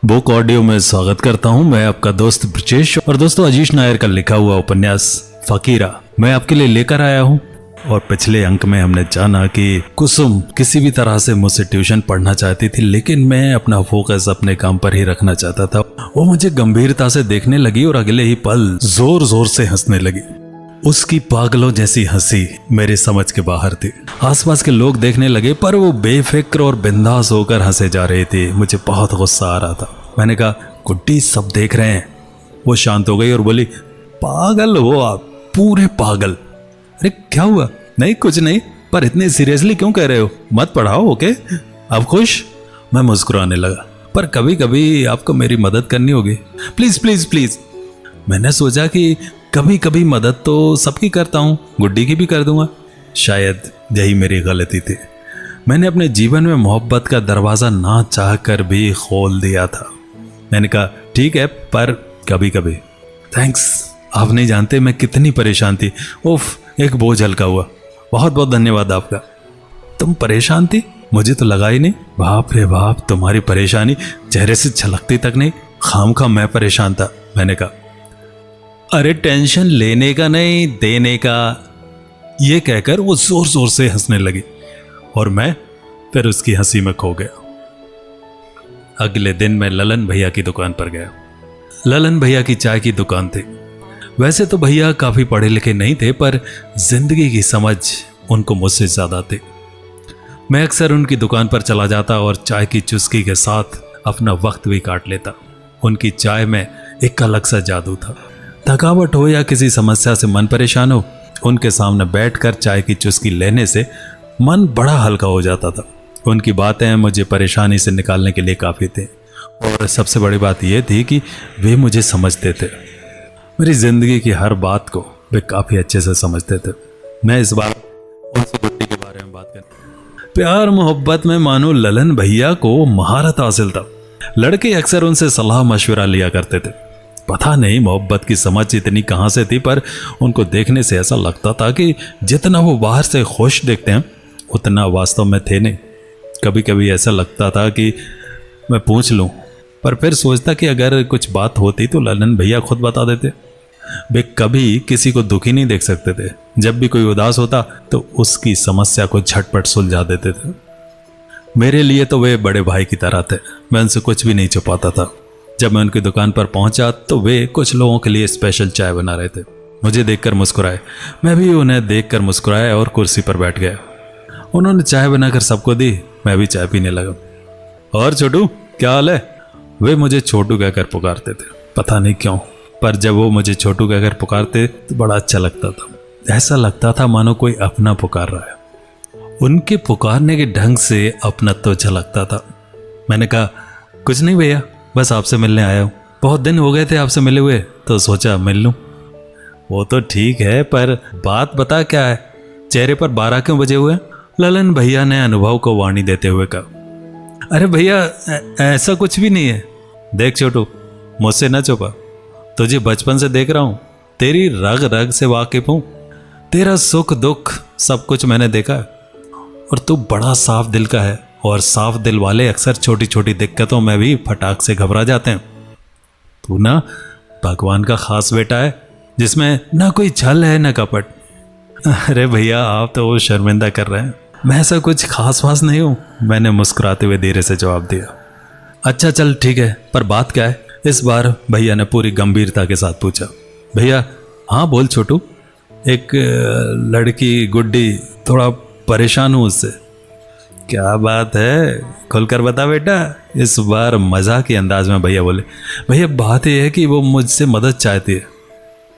Book audio में स्वागत करता हूं। मैं आपका दोस्त ब्रजेश और दोस्तों अजीश नायर का लिखा हुआ उपन्यास फकीरा मैं आपके लिए लेकर आया हूं। और पिछले अंक में हमने जाना कि कुसुम किसी भी तरह से मुझसे ट्यूशन पढ़ना चाहती थी, लेकिन मैं अपना फोकस अपने काम पर ही रखना चाहता था। वो मुझे गंभीरता से देखने लगी और अगले ही पल जोर जोर से हंसने लगी। उसकी पागलों जैसी हंसी मेरी समझ के बाहर थी। आसपास के लोग देखने लगे पर वो बेफिक्र और बिंदास होकर हंसे जा रहे थे। मुझे बहुत गुस्सा आ रहा था। मैंने कहा, गुड्डी सब देख रहे हैं। वो शांत हो गई और बोली, पागल हो आप, पूरे पागल। अरे क्या हुआ? नहीं कुछ नहीं, पर इतने सीरियसली क्यों कह रहे हो? मत पढ़ाओ, ओके? अब खुश? मैं मुस्कुराने लगा। पर कभी कभी आपको मेरी मदद करनी होगी, प्लीज प्लीज प्लीज। मैंने सोचा कि कभी कभी मदद तो सबकी करता हूँ, गुड्डी की भी कर दूंगा। शायद यही मेरी गलती थी। मैंने अपने जीवन में मोहब्बत का दरवाज़ा ना चाह कर भी खोल दिया था। मैंने कहा, ठीक है, पर कभी कभी। थैंक्स। आप नहीं जानते मैं कितनी परेशान थी। उफ, एक बोझ हल्का हुआ। बहुत बहुत धन्यवाद आपका। तुम परेशान थी? मुझे तो लगा ही नहीं। बाप रे बाप, तुम्हारी परेशानी चेहरे से झलकती तक नहीं। खामखा मैं परेशान था। मैंने कहा, अरे टेंशन लेने का नहीं, देने का। ये कहकर वो जोर जोर से हंसने लगी और मैं फिर उसकी हंसी में खो गया। अगले दिन मैं ललन भैया की दुकान पर गया। ललन भैया की चाय की दुकान थी। वैसे तो भैया काफी पढ़े लिखे नहीं थे, पर जिंदगी की समझ उनको मुझसे ज्यादा थी। मैं अक्सर उनकी दुकान पर चला जाता और चाय की चुस्की के साथ अपना वक्त भी काट लेता। उनकी चाय में एक अलग सा जादू था। थकावट हो या किसी समस्या से मन परेशान हो, उनके सामने बैठकर चाय की चुस्की लेने से मन बड़ा हल्का हो जाता था। उनकी बातें मुझे परेशानी से निकालने के लिए काफ़ी थे। और सबसे बड़ी बात यह थी कि वे मुझे समझते थे। मेरी ज़िंदगी की हर बात को वे काफ़ी अच्छे से समझते थे। मैं इस बार उनसे गुड्डी के बारे में बात करूं। प्यार मोहब्बत में मानो ललन भैया को महारत हासिल था। लड़के अक्सर उनसे सलाह मशवरा लिया करते थे। पता नहीं मोहब्बत की समझ इतनी कहाँ से थी, पर उनको देखने से ऐसा लगता था कि जितना वो बाहर से खुश देखते हैं उतना वास्तव में थे नहीं। कभी कभी ऐसा लगता था कि मैं पूछ लूं, पर फिर सोचता कि अगर कुछ बात होती तो ललन भैया खुद बता देते। वे कभी किसी को दुखी नहीं देख सकते थे। जब भी कोई उदास होता तो उसकी समस्या को झटपट सुलझा देते थे। मेरे लिए तो वे बड़े भाई की तरह थे। मैं उनसे कुछ भी नहीं छुपाता था। जब मैं उनकी दुकान पर पहुंचा तो वे कुछ लोगों के लिए स्पेशल चाय बना रहे थे। मुझे देखकर मुस्कुराए। मैं भी उन्हें देखकर मुस्कुराया और कुर्सी पर बैठ गया। उन्होंने चाय बनाकर सबको दी। मैं भी चाय पीने लगा। और छोटू, क्या हाल है? वे मुझे छोटू कहकर पुकारते थे, पता नहीं क्यों, पर जब वो मुझे छोटू कहकर पुकारते तो बड़ा अच्छा लगता था। ऐसा लगता था मानो कोई अपना पुकार रहा है। उनके पुकारने के ढंग से अपनत्व झलकता था। मैंने कहा, कुछ नहीं भैया, बस आपसे मिलने आया हूँ। बहुत दिन हो गए थे आपसे मिले हुए, तो सोचा मिल लूँ। वो तो ठीक है, पर बात बता क्या है? चेहरे पर 12 क्यों बजे हुए? ललन भैया ने अनुभव को वाणी देते हुए कहा। अरे भैया, ऐसा कुछ भी नहीं है। देख छोटू, मुझसे न छुपा। तुझे बचपन से देख रहा हूँ, तेरी रग रग से वाकिफ हूँ। तेरा सुख दुख सब कुछ मैंने देखा है। और तू बड़ा साफ दिल का है, और साफ दिल वाले अक्सर छोटी छोटी दिक्कतों में भी फटाक से घबरा जाते हैं। तू ना भगवान का खास बेटा है, जिसमें ना कोई छल है ना कपट। अरे भैया, आप तो वो शर्मिंदा कर रहे हैं। मैं ऐसा कुछ खास वास नहीं हूँ, मैंने मुस्कुराते हुए धीरे से जवाब दिया। अच्छा चल ठीक है, पर बात क्या है? इस बार भैया ने पूरी गंभीरता के साथ पूछा। भैया, हाँ बोल छोटू। एक लड़की गुड्डी, थोड़ा परेशान हूँ उससे। क्या बात है, खुलकर बता बेटा। इस बार मजाक के अंदाज में भैया बोले। भैया, बात यह है कि वो मुझसे मदद चाहती है।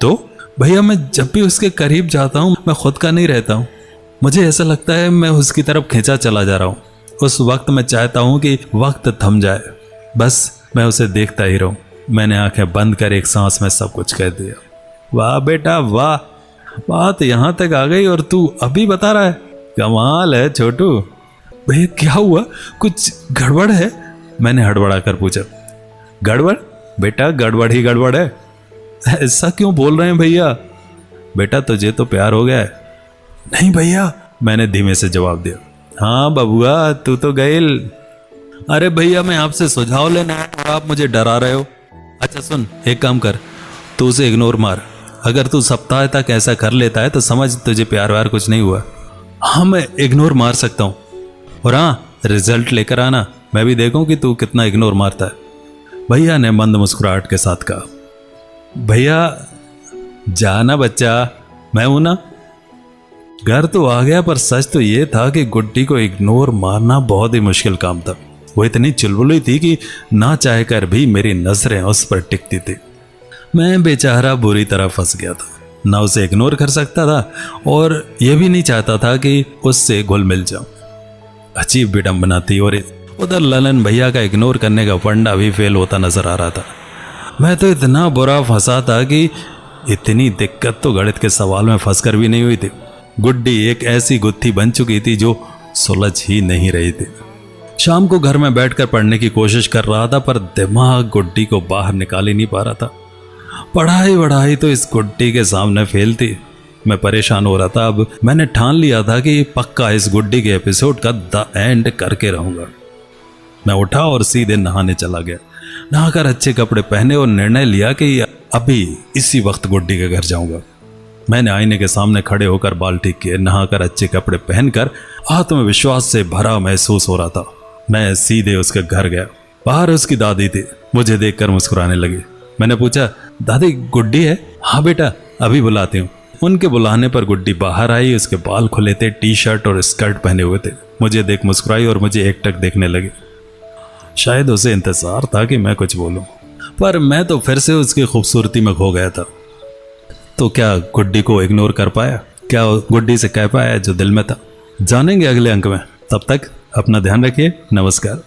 तो भैया, मैं जब भी उसके करीब जाता हूँ मैं खुद का नहीं रहता हूँ। मुझे ऐसा लगता है मैं उसकी तरफ खींचा चला जा रहा हूँ। उस वक्त मैं चाहता हूँ कि वक्त थम जाए, बस मैं उसे देखता ही रहूँ। मैंने आंखें बंद कर एक सांस में सब कुछ कह दिया। वाह बेटा वाह, बात यहाँ तक आ गई और तू अभी बता रहा है। कमाल है छोटू। भैया क्या हुआ, कुछ गड़बड़ है? मैंने हड़बड़ा कर पूछा। गड़बड़? बेटा गड़बड़ ही गड़बड़ है। ऐसा क्यों बोल रहे हैं भैया? बेटा तुझे तो प्यार हो गया है। नहीं भैया, मैंने धीमे से जवाब दिया। हाँ बबुआ, तू तो गईल। अरे भैया मैं आपसे सुझाव लेना है और आप मुझे डरा रहे हो। अच्छा सुन, एक काम कर, तू उसे इग्नोर मार। अगर तू सप्ताह तक ऐसा कर लेता है तो समझ तुझे प्यार व्यार कुछ नहीं हुआ। हाँ मैं इग्नोर मार सकता हूँ, और हाँ रिजल्ट लेकर आना, मैं भी देखूं कि तू कितना इग्नोर मारता है। भैया ने मंद मुस्कुराहट के साथ कहा। भैया जाना बच्चा, मैं हूं ना। घर तो आ गया, पर सच तो ये था कि गुड्डी को इग्नोर मारना बहुत ही मुश्किल काम था। वो इतनी चुलबुली थी कि ना चाह कर भी मेरी नजरें उस पर टिकती थी। मैं बेचारा बुरी तरह फंस गया था, ना उसे इग्नोर कर सकता था और यह भी नहीं चाहता था कि उससे घुल मिल जाऊं। अजीब विडंबना थी। और उधर ललन भैया का इग्नोर करने का फंडा भी फेल होता नजर आ रहा था। मैं तो इतना बुरा फंसा था कि इतनी दिक्कत तो गणित के सवाल में फंसकर भी नहीं हुई थी। गुड्डी एक ऐसी गुत्थी बन चुकी थी जो सुलझ ही नहीं रही थी। शाम को घर में बैठकर पढ़ने की कोशिश कर रहा था, पर दिमाग गुड्डी को बाहर निकाल ही नहीं पा रहा था। पढ़ाई तो इस गुड्डी के सामने फेल थी। मैं परेशान हो रहा था। अब मैंने ठान लिया था कि पक्का इस गुड्डी के एपिसोड का द एंड करके रहूंगा। मैं उठा और सीधे नहाने चला गया। नहाकर अच्छे कपड़े पहने और निर्णय लिया कि अभी इसी वक्त गुड्डी के घर जाऊंगा। मैंने आईने के सामने खड़े होकर बाल ठीक किए। नहाकर अच्छे कपड़े पहनकर आत्मविश्वास से भरा महसूस हो रहा था। मैं सीधे उसके घर गया। बाहर उसकी दादी थी। मुझे देखकर मुस्कुराने लगी। मैंने पूछा, दादी गुड्डी है? हाँ बेटा, अभी बुलाती हूँ। उनके बुलाने पर गुड्डी बाहर आई। उसके बाल खुले थे, टी शर्ट और स्कर्ट पहने हुए थे। मुझे देख मुस्कुराई और मुझे एकटक देखने लगी। शायद उसे इंतजार था कि मैं कुछ बोलूं, पर मैं तो फिर से उसकी खूबसूरती में खो गया था। तो क्या गुड्डी को इग्नोर कर पाया? क्या गुड्डी से कह पाया जो दिल में था? जानेंगे अगले अंक में। तब तक अपना ध्यान रखिए। नमस्कार।